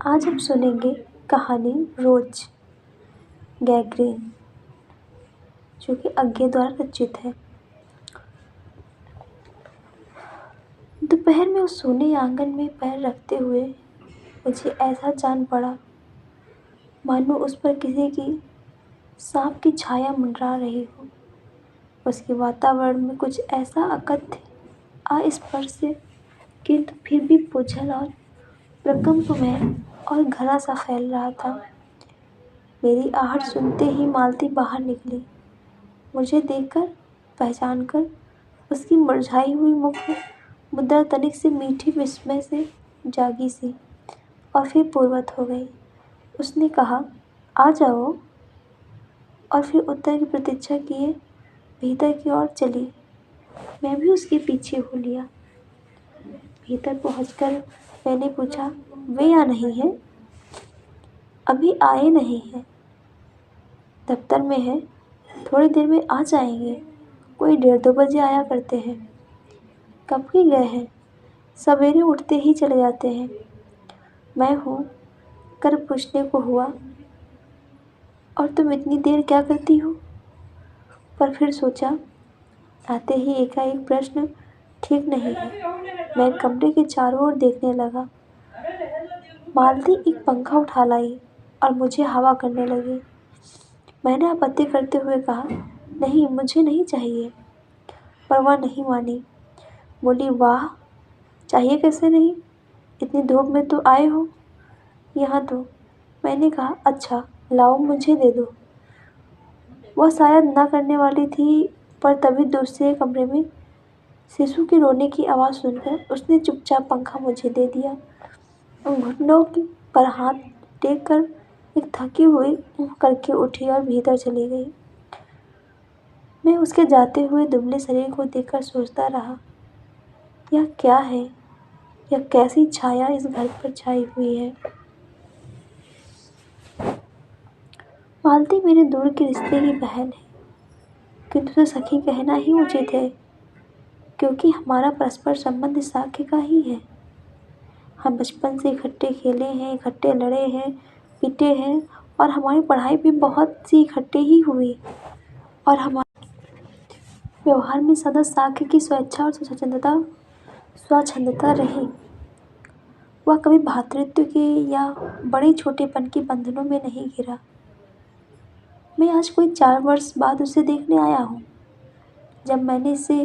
आज हम सुनेंगे कहानी रोज गैग्रीन, जो कि अज्ञे द्वारा रचित है। दोपहर में उस सोने आंगन में पैर रखते हुए मुझे ऐसा जान पड़ा मानो उस पर किसी की सांप की छाया मंडरा रही हो। उसके वातावरण में कुछ ऐसा अकथ्य अस्पर्श किंतु फिर भी बोझल और प्रकंपमय और घना सा फैल रहा था। मेरी आहट सुनते ही मालती बाहर निकली। मुझे देखकर पहचान कर उसकी मुरझाई हुई मुख मुद्रा तनिक से मीठी विस्मय से जागी सी और फिर पूर्वत हो गई। उसने कहा, आ जाओ, और फिर उत्तर की प्रतीक्षा किए भीतर की ओर चली। मैं भी उसके पीछे हो लिया। भीतर पहुंचकर मैंने पूछा, वे यहाँ नहीं है? अभी आए नहीं है, दफ्तर में है, थोड़ी देर में आ जाएंगे। कोई 1:30 बजे आया करते हैं। कब के गए हैं? सवेरे उठते ही चले जाते हैं। मैं हूँ कर पूछने को हुआ, और तुम इतनी देर क्या करती हो? पर फिर सोचा, आते ही एकाएक प्रश्न ठीक नहीं है। मैं कमरे के चारों ओर देखने लगा। मालती एक पंखा उठा लाई और मुझे हवा करने लगी। मैंने आपत्ति करते हुए कहा, नहीं, मुझे नहीं चाहिए, पर वह नहीं मानी। बोली, वाह, चाहिए कैसे नहीं? इतनी धूप में तो आए हो, यहाँ तो। मैंने कहा, अच्छा लाओ, मुझे दे दो। वह शायद ना करने वाली थी, पर तभी दूसरे कमरे में शिशु के रोने की आवाज़ सुनकर उसने चुपचाप पंखा मुझे दे दिया। घुटनों पर हाथ टेक कर एक थकी हुई करके उठी और भीतर चली गई। मैं उसके जाते हुए दुबले शरीर को देखकर सोचता रहा, यह क्या है? यह कैसी छाया इस घर पर छाई हुई है? मालती मेरे दूर के रिश्ते की बहन है, किंतु उसे सखी कहना ही उचित है, क्योंकि हमारा परस्पर संबंध साख्य का ही है। हम बचपन से इकट्ठे खेले हैं, इकट्ठे लड़े हैं, पीटे हैं, और हमारी पढ़ाई भी बहुत सी इकट्ठे ही हुई, और हमारे व्यवहार में सदा साख्य की स्वेच्छा और स्वच्छंदता रही। वह कभी भ्रातृत्व के या बड़े छोटेपन के बंधनों में नहीं गिरा। मैं आज कोई 4 वर्ष बाद उसे देखने आया हूँ। जब मैंने इसे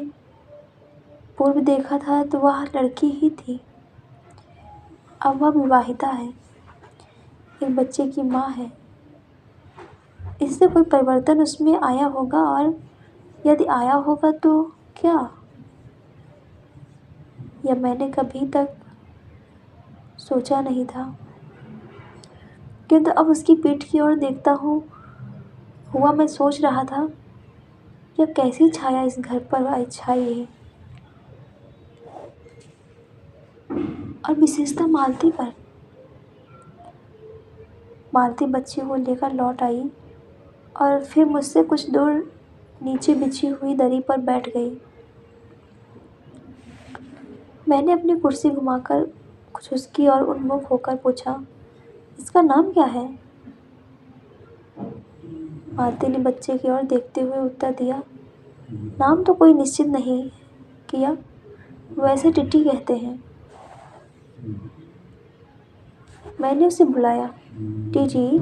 पूर्व देखा था तो वह लड़की ही थी। अब वह विवाहिता है, एक बच्चे की माँ है। इससे कोई परिवर्तन उसमें आया होगा, और यदि आया होगा तो क्या? यह मैंने कभी तक सोचा नहीं था, किंतु अब उसकी पीठ की ओर देखता हुआ मैं सोच रहा था, यह कैसी छाया इस घर पर छाई है, और विशेषता मालती पर। मालती बच्ची को लेकर लौट आई और फिर मुझसे कुछ दूर नीचे बिछी हुई दरी पर बैठ गई। मैंने अपनी कुर्सी घुमाकर कुछ उसकी ओर उन्मुख होकर पूछा, इसका नाम क्या है? मालती ने बच्चे की ओर देखते हुए उत्तर दिया, नाम तो कोई निश्चित नहीं किया, वैसे टिटी कहते हैं। मैंने उसे बुलाया, टीटी,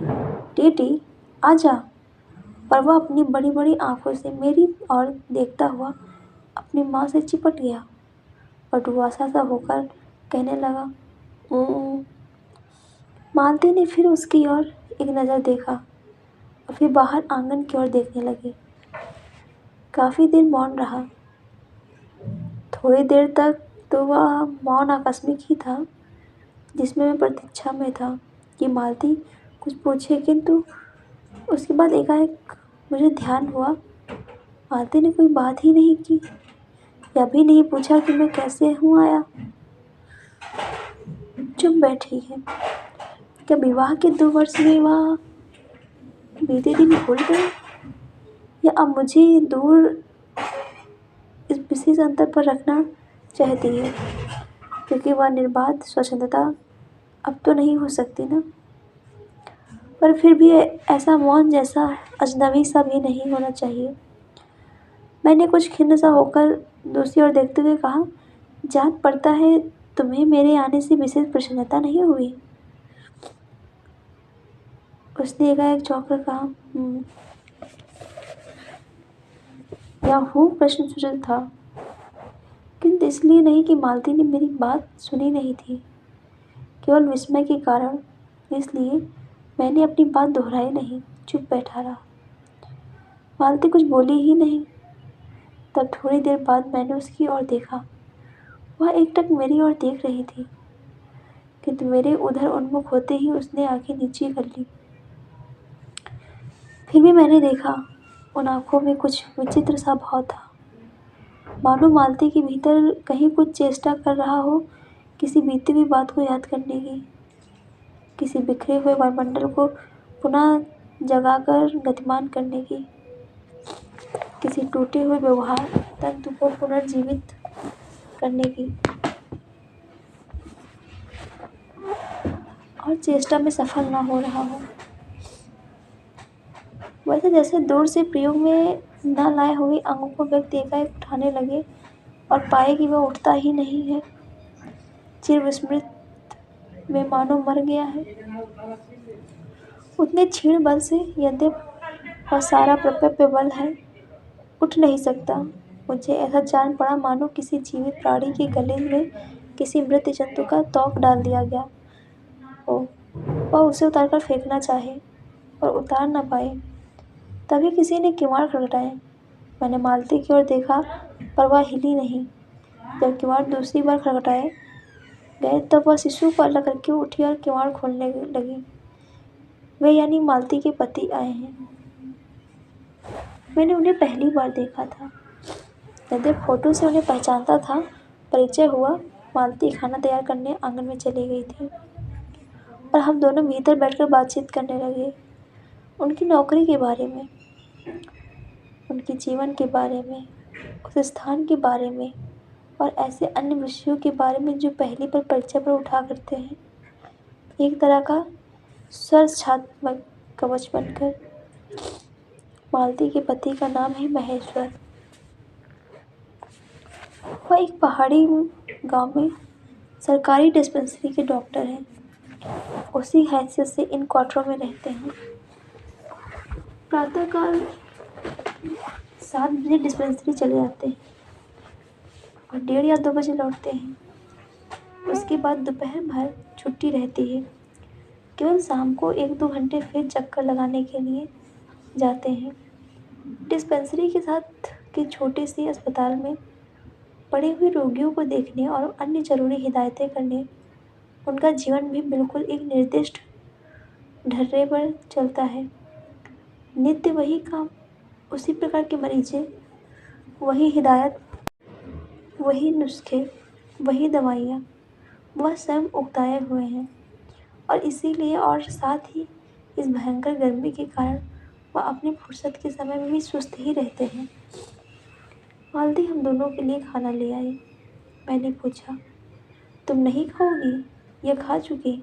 टीटी, आजा, पर वह अपनी बड़ी बड़ी आंखों से मेरी ओर देखता हुआ अपनी माँ से चिपट गया और दुआसा सा होकर कहने लगा, मालती ने फिर उसकी ओर एक नज़र देखा और फिर बाहर आंगन की ओर देखने लगी। काफ़ी देर मौन रहा। थोड़ी देर तक तो वह मौन आकस्मिक ही था, जिसमें मैं प्रतीक्षा में था कि मालती कुछ पूछे, किंतु उसके बाद एकाएक मुझे ध्यान हुआ, मालती ने कोई बात ही नहीं की, या भी नहीं पूछा कि मैं कैसे हूँ आया। चुप बैठी है। क्या विवाह के 2 वर्ष में वह बीते दिन भूल गए, या अब मुझे दूर इस विशेष अंतर पर रखना चाहती है, क्योंकि वह निर्बाध स्वच्छंदता अब तो नहीं हो सकती ना, पर फिर भी ऐसा मौन जैसा अजनबी सा भी नहीं होना चाहिए। मैंने कुछ खिन्न सा होकर दूसरी ओर देखते हुए कहा, जान पड़ता है तुम्हें मेरे आने से विशेष प्रसन्नता नहीं हुई? उसने एकाएक चौंक कर कहा, या हूँ प्रश्न सूचक था, किंतु इसलिए नहीं कि मालती ने मेरी बात सुनी नहीं थी, केवल विस्मय के कारण। इसलिए मैंने अपनी बात दोहराई नहीं, चुप बैठा रहा। मालती कुछ बोली ही नहीं। तब थोड़ी देर बाद मैंने उसकी ओर देखा। वह एकटक मेरी ओर देख रही थी, किंतु मेरे उधर उन्मुख होते ही उसने आंखें नीची कर ली। फिर भी मैंने देखा, उन आंखों में कुछ विचित्र सा भाव था, मानो मालती के भीतर कहीं कुछ चेष्टा कर रहा हो, किसी बीती हुई बात को याद करने की, किसी बिखरे हुए वायुमंडल को पुनः जगाकर गतिमान करने की, किसी टूटे हुए व्यवहार तंतु को पुनर्जीवित करने की, और चेष्टा में सफल न हो रहा हो। वैसे जैसे दूर से प्रयोग में न लाए हुए अंगों को व्यक्ति एकाएक उठाने लगे और पाए कि वह उठता ही नहीं है, चिर विस्मृत में मानो मर गया है। उतने क्षीण बल से यद्यप वह सारा प्रपंच बल है, उठ नहीं सकता। मुझे ऐसा जान पड़ा मानो किसी जीवित प्राणी के गले में किसी मृत जंतु का तोक डाल दिया गया हो। वह उसे उतारकर फेंकना चाहे और उतार न पाए। तभी किसी ने किवाड़ खटखटाए। मैंने मालती की ओर देखा, पर वह हिली नहीं। जब किवाड़ दूसरी बार खटखटाए गए तब वह शिशु को अलग करके उठी और किवाड़ खोलने लगी। वे यानी मालती के पति आए हैं। मैंने उन्हें पहली बार देखा था। यद्यप फोटो से उन्हें पहचानता था, परिचय हुआ। मालती खाना तैयार करने आंगन में चली गई थी और हम दोनों भीतर बैठकर बातचीत करने लगे, उनकी नौकरी के बारे में, उनके जीवन के बारे में, उस स्थान के बारे में और ऐसे अन्य विषयों के बारे में जो पहली पर परिचय पर उठा करते हैं, एक तरह का स्वरछात्मक कवच बनकर। मालती के पति का नाम है महेश्वर। वह एक पहाड़ी गांव में सरकारी डिस्पेंसरी के डॉक्टर हैं। उसी हैसियत से इन क्वार्टरों में रहते हैं। प्रातःकाल 7 बजे डिस्पेंसरी चले जाते हैं और 1:30 या 2 बजे लौटते हैं। उसके बाद दोपहर भर छुट्टी रहती है। केवल शाम को 1-2 घंटे फिर चक्कर लगाने के लिए जाते हैं। डिस्पेंसरी के साथ के छोटे से अस्पताल में पड़े हुए रोगियों को देखने और अन्य जरूरी हिदायतें करने उनका जीवन भी बिल्कुल एक निर्दिष्ट ढर्रे पर चलता है। नित्य वही काम, उसी प्रकार के मरीज़ें, वही हिदायत, वही नुस्खे, वही दवाइयाँ। वह स्वयं उकताए हुए हैं और इसीलिए और साथ ही इस भयंकर गर्मी के कारण वह अपनी फुर्सत के समय में भी सुस्त ही रहते हैं। मालती हम दोनों के लिए खाना ले आई। मैंने पूछा, तुम नहीं खाओगी या खा चुकी?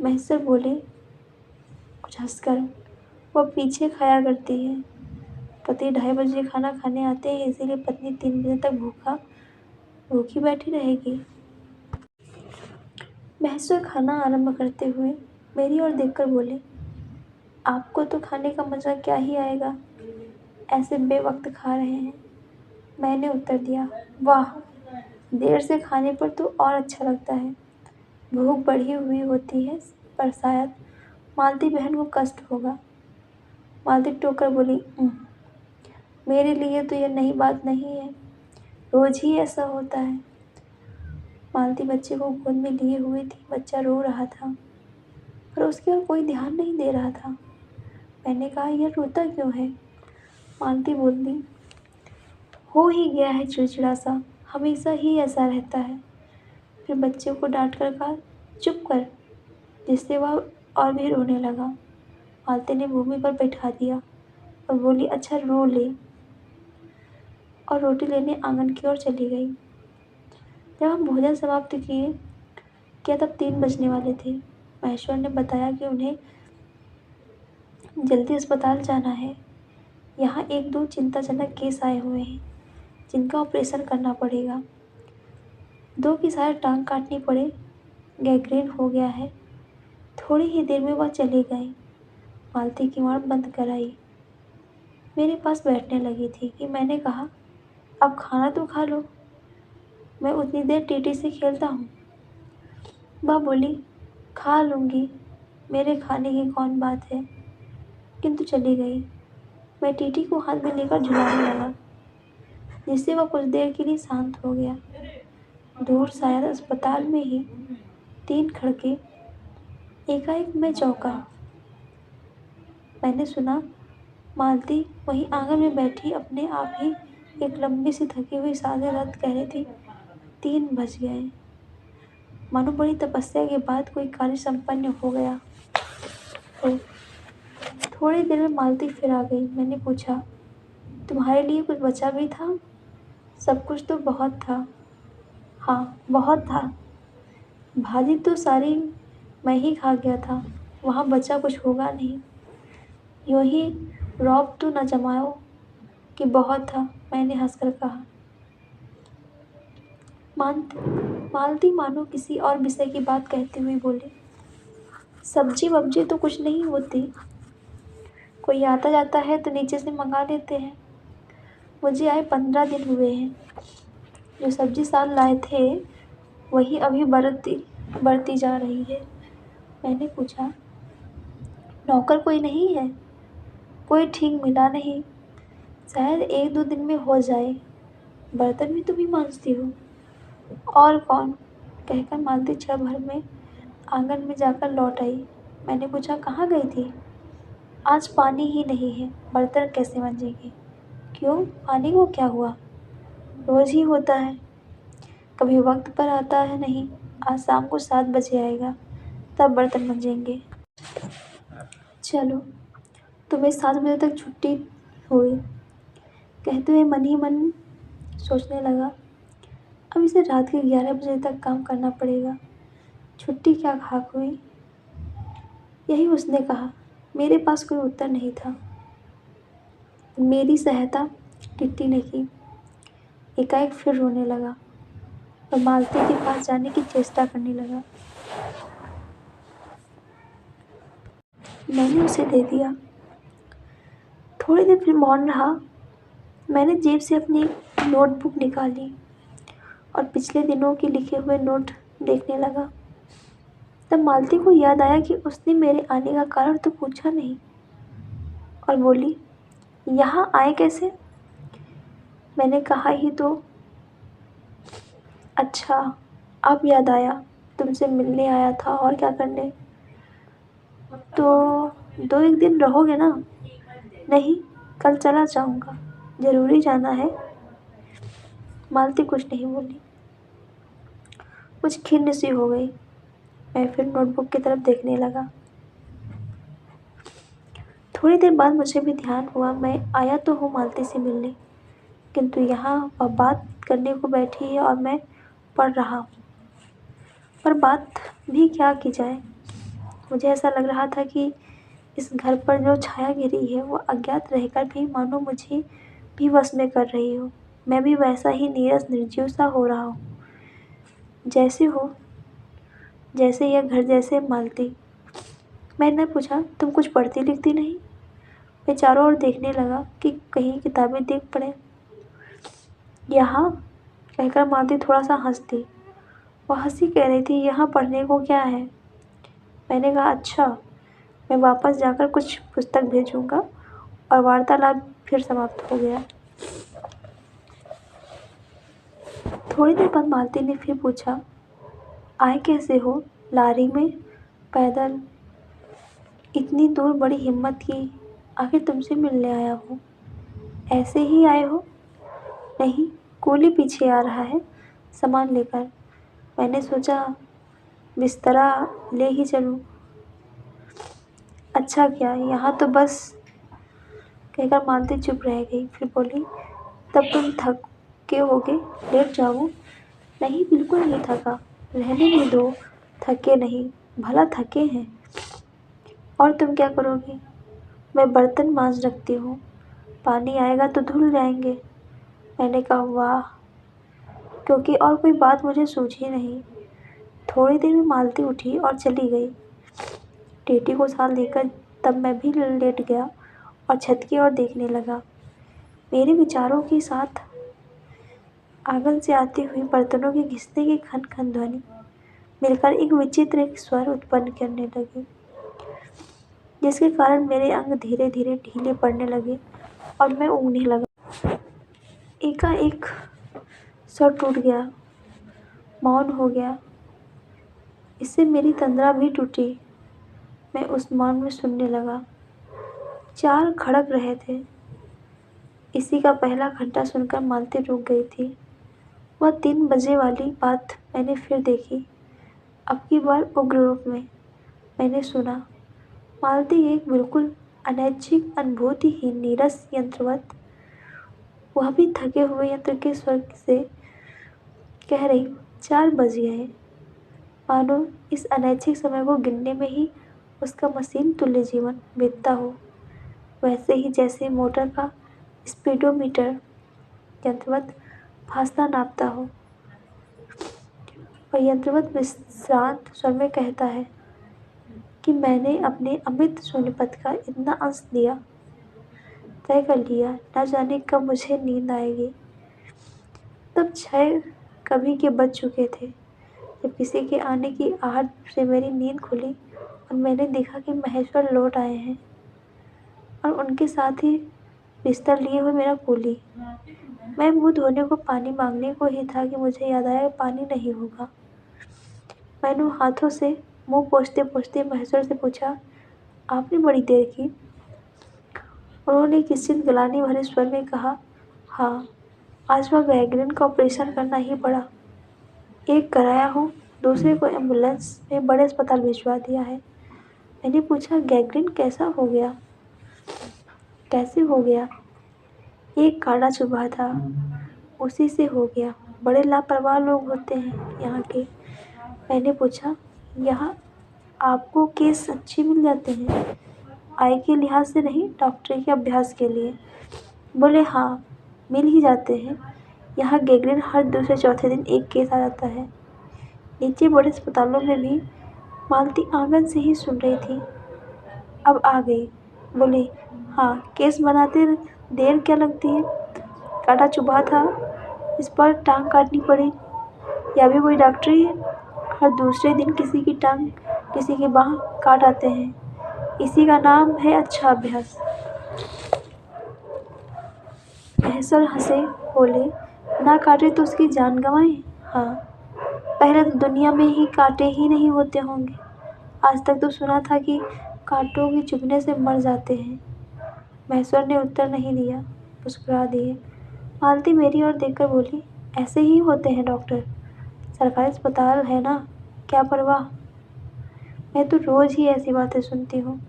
महेश्वर बोले कुछ हंसकर, वह पीछे खाया करती है। पति 2:30 बजे खाना खाने आते हैं, इसीलिए पत्नी 3 बजे तक भूखी बैठी रहेगी। महेश्वर खाना आरंभ करते हुए मेरी ओर देखकर बोले, आपको तो खाने का मजा क्या ही आएगा, ऐसे बेवक्त खा रहे हैं। मैंने उत्तर दिया, वाह, देर से खाने पर तो और अच्छा लगता है। भूख बढ़ी हुई होती है, पर शायद मालती बहन को कष्ट होगा। मालती टोकर बोली, मेरे लिए तो यह नई बात नहीं है, रोज ही ऐसा होता है। मालती बच्चे को गोद में लिए हुई थी। बच्चा रो रहा था, पर उसकी ओर कोई ध्यान नहीं दे रहा था। मैंने कहा, यह रोता क्यों है? मालती बोली, हो ही गया है चिड़चिड़ा सा, हमेशा ही ऐसा रहता है। फिर बच्चे को डांट कर कहा, चुप कर, जिससे वह और भी रोने लगा। मालती ने भूमि पर बैठा दिया और बोली, अच्छा रो ले, और रोटी लेने आंगन की ओर चली गई। जब हम भोजन समाप्त किए क्या तब 3 बजने वाले थे। महेश्वर ने बताया कि उन्हें जल्दी अस्पताल जाना है। यहाँ 1-2 चिंताजनक केस आए हुए हैं जिनका ऑपरेशन करना पड़ेगा। 2 की शायद टांग काटनी पड़े, गैंग्रीन हो गया है। थोड़ी ही देर में वह चले गए। मालती किवाड़ बंद कर आई। मेरे पास बैठने लगी थी कि मैंने कहा, अब खाना तो खा लो, मैं उतनी देर टीटी से खेलता हूँ। वह बोली, खा लूँगी, मेरे खाने की कौन बात है, किंतु चली गई। मैं टीटी को हाथ में लेकर झुलाने लगा, जिससे वह कुछ देर के लिए शांत हो गया। दूर शायद अस्पताल में ही 3 खड़के। एकाएक मैं चौंका। मैंने सुना मालती वहीं आंगन में बैठी अपने आप ही एक लंबी सी थकी हुई सांसें रद्द कह रही थी। 3 बज गए। मानो बड़ी तपस्या के बाद कोई कार्य संपन्न हो गया हो। थोड़ी देर में मालती फिर आ गई। मैंने पूछा, तुम्हारे लिए कुछ बचा भी था? सब कुछ तो बहुत था। हाँ, बहुत था। भाजी तो सारी मैं ही खा गया था, वहाँ बचा कुछ होगा नहीं। यूं ही रौब तो न जमाओ कि बहुत था, मैंने हंसकर कहा। मालती मानो किसी और विषय की बात कहते हुए बोली, सब्जी वब्जी तो कुछ नहीं होती, कोई आता जाता है तो नीचे से मंगा लेते हैं। मुझे आए 15 दिन हुए हैं। जो सब्जी साल लाए थे वही अभी बढ़ती जा रही है। मैंने पूछा, नौकर कोई नहीं है? कोई ठीक मिला नहीं, शायद 1-2 दिन में हो जाए। बर्तन भी तुम ही मांजती हो? और कौन, कहकर मालती क्षण भर में आंगन में जाकर लौट आई। मैंने पूछा, कहाँ गई थी? आज पानी ही नहीं है, बर्तन कैसे मांजेगी? क्यों, पानी को क्या हुआ? रोज ही होता है, कभी वक्त पर आता है नहीं। आज शाम को 7 बजे आएगा, तब बर्तन मांजेंगे। चलो, तुम्हें 7 बजे तक छुट्टी हुई, कहते हुए मन ही मन सोचने लगा, अब इसे रात के 11 बजे तक काम करना पड़ेगा। छुट्टी क्या खाक हुई? यही उसने कहा। मेरे पास कोई उत्तर नहीं था। मेरी सहायता टिट्टी ने की। एकाएक फिर रोने लगा और मालती के पास जाने की चेष्टा करने लगा। मैंने उसे दे दिया। थोड़ी देर फिर मौन रहा। मैंने जेब से अपनी नोटबुक निकाली और पिछले दिनों के लिखे हुए नोट देखने लगा। तब मालती को याद आया कि उसने मेरे आने का कारण तो पूछा नहीं, और बोली, यहाँ आए कैसे? मैंने कहा ही तो। अच्छा, अब याद आया, तुमसे मिलने आया था, और क्या करने? तो 2-1 दिन रहोगे ना? नहीं, कल चला जाऊंगा, जरूरी जाना है। मालती कुछ नहीं बोली, कुछ खिन्न सी हो गई। मैं फिर नोटबुक की तरफ देखने लगा। थोड़ी देर बाद मुझे भी ध्यान हुआ, मैं आया तो हूँ मालती से मिलने, किंतु यहाँ वह बात करने को बैठी है और मैं पढ़ रहा हूँ। पर बात भी क्या की जाए? मुझे ऐसा लग रहा था कि इस घर पर जो छाया गिरी है वो अज्ञात रहकर भी मानो मुझे भी वश में कर रही हो। मैं भी वैसा ही नीरस निर्जीव सा हो रहा हूँ, जैसे यह घर, जैसे मालती। मैंने पूछा, तुम कुछ पढ़ती लिखती नहीं? मैं चारों ओर देखने लगा कि कहीं किताबें देख पड़े। यहाँ, कहकर मालती थोड़ा सा हंसती। वह हंसी कह रही थी, यहाँ पढ़ने को क्या है? मैंने कहा, अच्छा। मैं वापस जाकर कुछ पुस्तक भेजूंगा, और वार्तालाप फिर समाप्त हो गया। थोड़ी देर बाद मालती ने फिर पूछा, आए कैसे हो? लारी में? पैदल? इतनी दूर बड़ी हिम्मत की, आखिर तुमसे मिलने आया हूँ। ऐसे ही आए हो? नहीं, कोली पीछे आ रहा है सामान लेकर। मैंने सोचा बिस्तरा ले ही चलूँ। अच्छा क्या, यहाँ तो बस, कहकर मालती चुप रह गई। फिर बोली, तब तुम थके होगे, लेट जाओ। नहीं, बिल्कुल नहीं थका, रहने ही दो, थके नहीं, भला थके हैं। और तुम क्या करोगी? मैं बर्तन मांज रखती हूँ, पानी आएगा तो धुल जाएंगे। मैंने कहा वाह, क्योंकि और कोई बात मुझे सूझी नहीं। थोड़ी देर में मालती उठी और चली गई। टीटी को साल देकर तब मैं भी लेट गया और छत की ओर देखने लगा। मेरे विचारों के साथ आंगन से आती हुई बर्तनों के घिसने की खन खन ध्वनि मिलकर एक विचित्र एक स्वर उत्पन्न करने लगी, जिसके कारण मेरे अंग धीरे धीरे ढीले पड़ने लगे और मैं ऊँघने लगा। एकाएक स्वर टूट गया, मौन हो गया। इससे मेरी तंद्रा भी टूटी। मैं उस मौन में सुनने लगा। चार खड़क रहे थे। इसी का पहला घंटा सुनकर मालती रुक गई थी। वह 3 बजे वाली बात मैंने फिर देखी, अब की बार उग्र रूप में। मैंने सुना मालती एक बिल्कुल अनैच्छिक अनुभूतिहीन नीरस यंत्रवत, वह भी थके हुए यंत्र के स्वर से कह रही 4 बज गए, मानो इस अनैच्छिक समय को गिनने में ही उसका मशीन तुल्य जीवन बीतता हो। वैसे ही जैसे मोटर का स्पीडोमीटर यंत्रवत फासला नापता हो और यंत्रवत विश्रांत स्वर में कहता है कि मैंने अपने अमित सोनीपत का इतना अंश दिया, तय कर लिया, न जाने कब मुझे नींद आएगी। तब 6 कभी के बज चुके थे जब किसी के आने की आहट से मेरी नींद खुली और मैंने देखा कि महेश्वर लौट आए हैं और उनके साथ ही बिस्तर लिए हुए मेरा कूली। मैं मुंह धोने को पानी मांगने को ही था कि मुझे याद आया पानी नहीं होगा। मैंने हाथों से मुंह पोंछते पोंछते महेश्वर से पूछा, आपने बड़ी देर की? उन्होंने किंचित गलानी भरे स्वर में कहा, हाँ, आज वह गैंग्रीन का ऑपरेशन करना ही पड़ा। एक कराया हूँ, दूसरे को एम्बुलेंस में बड़े अस्पताल भिजवा दिया है। मैंने पूछा, गैंग्रीन कैसा हो गया? कैसे हो गया? एक कांटा चुभा था, उसी से हो गया। बड़े लापरवाह लोग होते हैं यहाँ के। मैंने पूछा, यहाँ आपको केस अच्छे मिल जाते हैं? आय के लिहाज से नहीं, डॉक्टरी के अभ्यास के लिए। बोले हाँ, मिल ही जाते हैं। यहाँ गैंग्रीन हर दूसरे चौथे दिन एक केस आ जाता है। नीचे बड़े अस्पतालों में भी। मालती आंगन से ही सुन रही थी, अब आ गई। बोली, हाँ, केस बनाते देर क्या लगती है? कांटा चुभा था, इस पर टांग काटनी पड़ी। यह भी कोई डॉक्टरी है? हर दूसरे दिन किसी की टांग, किसी की बाँह काट आते हैं। इसी का नाम है अच्छा अभ्यास। महेश्वर हंसे, बोले, ना काटे तो उसकी जान गंवाए। हाँ, पहले तो दुनिया में ही कांटे ही नहीं होते होंगे। आज तक तो सुना था कि कांटों के चुभने से मर जाते हैं। महेश्वर ने उत्तर नहीं दिया, मुस्कुरा दिए। मालती मेरी ओर देखकर बोली, ऐसे ही होते हैं डॉक्टर, सरकारी अस्पताल है ना, क्या परवाह। मैं तो रोज ही ऐसी बातें सुनती हूँ।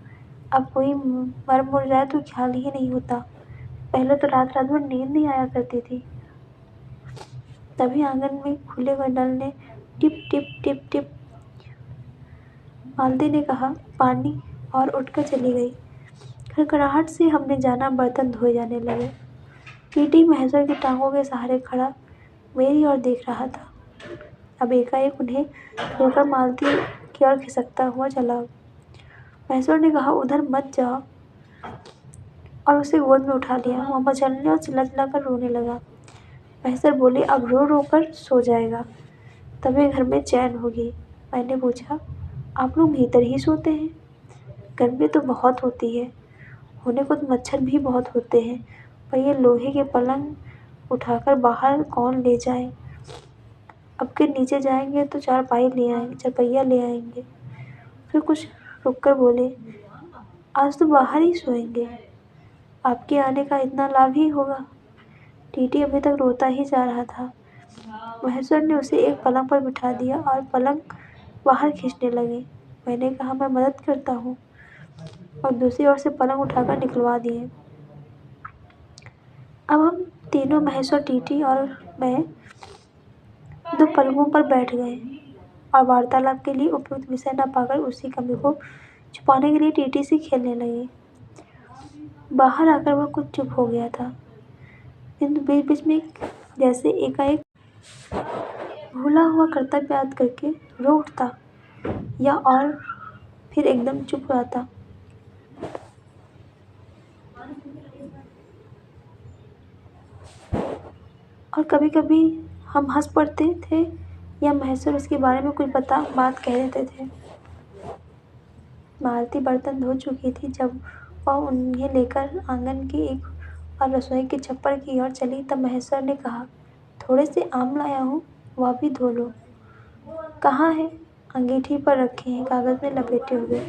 अब कोई मर मुर जाए तो ख्याल ही नहीं होता। पहले तो रात रात भर नींद नहीं आया करती थी। तभी आंगन में खुले हुए नल ने टिप टिप टिप टिप मालती ने कहा, पानी, और उठकर चली गई। खड़खड़ाहट से हमने जाना बर्तन धोए जाने लगे। टीटी महेश्वर की टांगों के सहारे खड़ा मेरी ओर देख रहा था। अब एकाएक उन्हें छोड़कर मालती की ओर खिसकता हुआ चला। महेश्वर ने कहा, उधर मत जाओ, और उसे गोद में उठा लिया। वह मचलने और चिल्ला चिल्ला कर रोने लगा। महेश्वर बोले, अब रो रो कर सो जाएगा, तभी घर में चैन होगी। मैंने पूछा, आप लोग भीतर ही सोते हैं? गर्मी तो बहुत होती है, होने को तो मच्छर भी बहुत होते हैं, पर ये लोहे के पलंग उठाकर बाहर कौन ले जाए। अब के नीचे जाएंगे तो चारपहिया ले आएंगे। फिर कुछ रुक कर बोले, आज तो बाहर ही सोएंगे, आपके आने का इतना लाभ ही होगा। टीटी अभी तक रोता ही जा रहा था। महेश्वर ने उसे एक पलंग पर बिठा दिया और पलंग बाहर खींचने लगे। मैंने कहा, मैं मदद करता हूँ, और दूसरी ओर से पलंग उठाकर निकलवा दिए। अब हम तीनों, महेश्वर, टीटी और मैं, 2 पलंगों पर बैठ गए और वार्तालाप के लिए उपयुक्त विषय न पाकर उसी कमी को छुपाने के लिए टीटी सी खेलने लगी। बाहर आकर वह कुछ चुप हो गया था, किंतु बीच बीच में जैसे एकाएक भूला हुआ कर्तव्य याद करके रो उठता या और फिर एकदम चुप हो जाता। और कभी कभी हम हंस पड़ते थे या महसूर उसके बारे में कुछ बात कह देते थे। मालती बर्तन धो चुकी थी जब वह उन्हें लेकर आंगन की एक और रसोई के छप्पर की ओर चली तब महेश्वर ने कहा, थोड़े से आम लाया हूँ, वह भी धो लो। कहाँ है? अंगीठी पर रखे हैं, कागज में लपेटे हुए।